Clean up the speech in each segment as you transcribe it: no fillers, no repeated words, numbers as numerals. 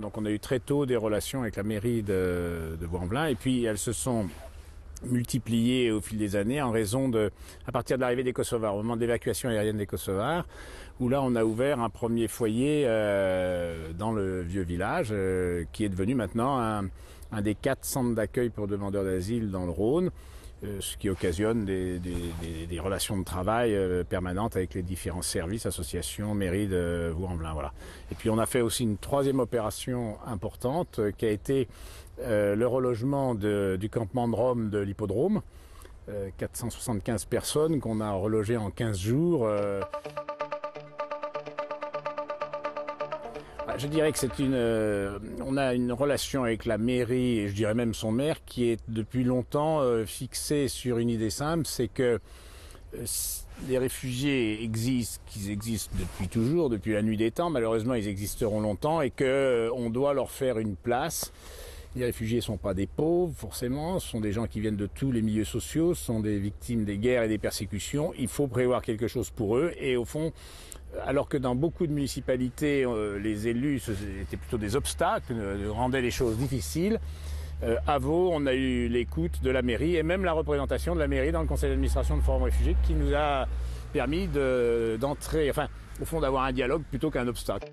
Donc on a eu très tôt des relations avec la mairie de Vaux-en-Velin et puis elles se sont multipliées au fil des années à partir de l'arrivée des Kosovars, au moment de l'évacuation aérienne des Kosovars, où là on a ouvert un premier foyer dans le vieux village qui est devenu maintenant un des 4 centres d'accueil pour demandeurs d'asile dans le Rhône. Ce qui occasionne des relations de travail permanentes avec les différents services, associations, mairies de Vaux-en-Velin. Voilà. Et puis on a fait aussi une 3e opération importante qui a été le relogement du campement de Rome de l'hippodrome. 475 personnes qu'on a relogées en 15 jours. Je dirais que on a une relation avec la mairie, et je dirais même son maire, qui est depuis longtemps fixée sur une idée simple, c'est que les réfugiés qu'ils existent depuis toujours, depuis la nuit des temps, malheureusement ils existeront longtemps, et qu'on doit leur faire une place. Les réfugiés ne sont pas des pauvres, forcément, ce sont des gens qui viennent de tous les milieux sociaux, ce sont des victimes des guerres et des persécutions. Il faut prévoir quelque chose pour eux, et au fond, alors que dans beaucoup de municipalités, les élus étaient plutôt des obstacles, rendaient les choses difficiles, à Vaud, on a eu l'écoute de la mairie et même la représentation de la mairie dans le conseil d'administration de Forum Réfugiés qui nous a permis d'entrer, enfin, au fond, d'avoir un dialogue plutôt qu'un obstacle.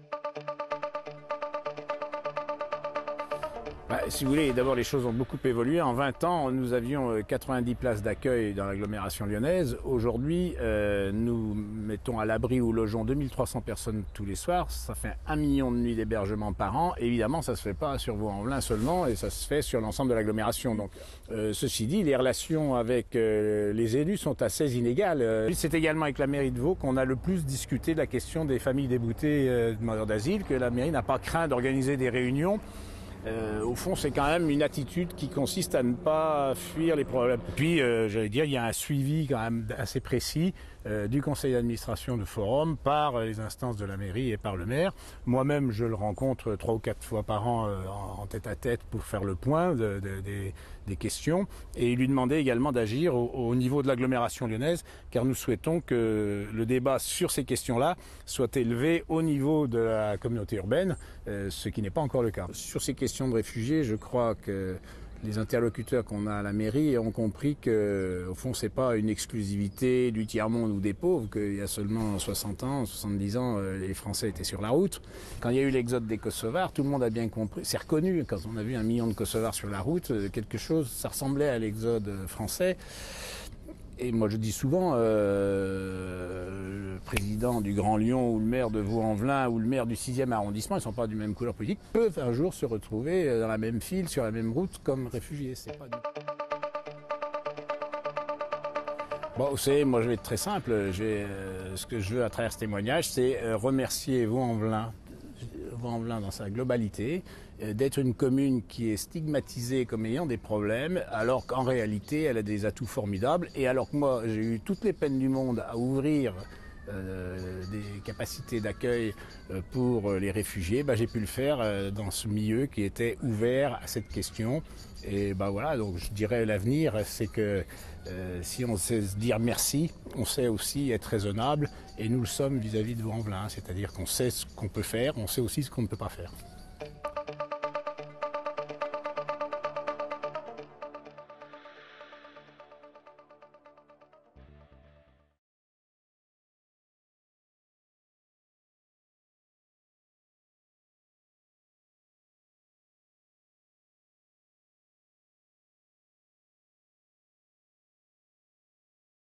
Si vous voulez, d'abord les choses ont beaucoup évolué. En 20 ans, nous avions 90 places d'accueil dans l'agglomération lyonnaise. Aujourd'hui, nous mettons à l'abri ou logeons 2300 personnes tous les soirs. Ça fait 1 million de nuits d'hébergement par an. Évidemment, ça ne se fait pas sur Vaux-en-Velin seulement et ça se fait sur l'ensemble de l'agglomération. Donc, ceci dit, les relations avec les élus sont assez inégales. C'est également avec la mairie de Vaud qu'on a le plus discuté de la question des familles déboutées demandeurs d'asile, que la mairie n'a pas craint d'organiser des réunions. Au fond, c'est quand même une attitude qui consiste à ne pas fuir les problèmes. Puis, j'allais dire, il y a un suivi quand même assez précis du conseil d'administration de Forum par les instances de la mairie et par le maire. Moi-même, je le rencontre 3 ou 4 fois par an en tête-à-tête pour faire le point des questions et lui demander également d'agir au niveau de l'agglomération lyonnaise, car nous souhaitons que le débat sur ces questions-là soit élevé au niveau de la communauté urbaine, ce qui n'est pas encore le cas. Sur ces questions de réfugiés, je crois que les interlocuteurs qu'on a à la mairie ont compris que, au fond, c'est pas une exclusivité du tiers-monde ou des pauvres, qu'il y a seulement 60 ans, 70 ans, les Français étaient sur la route. Quand il y a eu l'exode des Kosovars, tout le monde a bien compris, c'est reconnu, quand on a vu 1 million de Kosovars sur la route, quelque chose, ça ressemblait à l'exode français. Et moi je dis souvent, le président du Grand Lyon ou le maire de Vaux-en-Velin ou le maire du 6e arrondissement, ils ne sont pas du même couleur politique, peuvent un jour se retrouver dans la même file, sur la même route comme réfugiés. C'est pas du... Bon, vous savez, moi je vais être très simple. Ce que je veux à travers ce témoignage, c'est remercier Vaux-en-Velin dans sa globalité, d'être une commune qui est stigmatisée comme ayant des problèmes, alors qu'en réalité elle a des atouts formidables, et alors que moi j'ai eu toutes les peines du monde à ouvrir des capacités d'accueil pour les réfugiés, j'ai pu le faire dans ce milieu qui était ouvert à cette question. Et voilà, donc je dirais l'avenir, c'est que si on sait se dire merci, on sait aussi être raisonnable, et nous le sommes vis-à-vis de Vaux-en-Velin, c'est-à-dire qu'on sait ce qu'on peut faire, on sait aussi ce qu'on ne peut pas faire.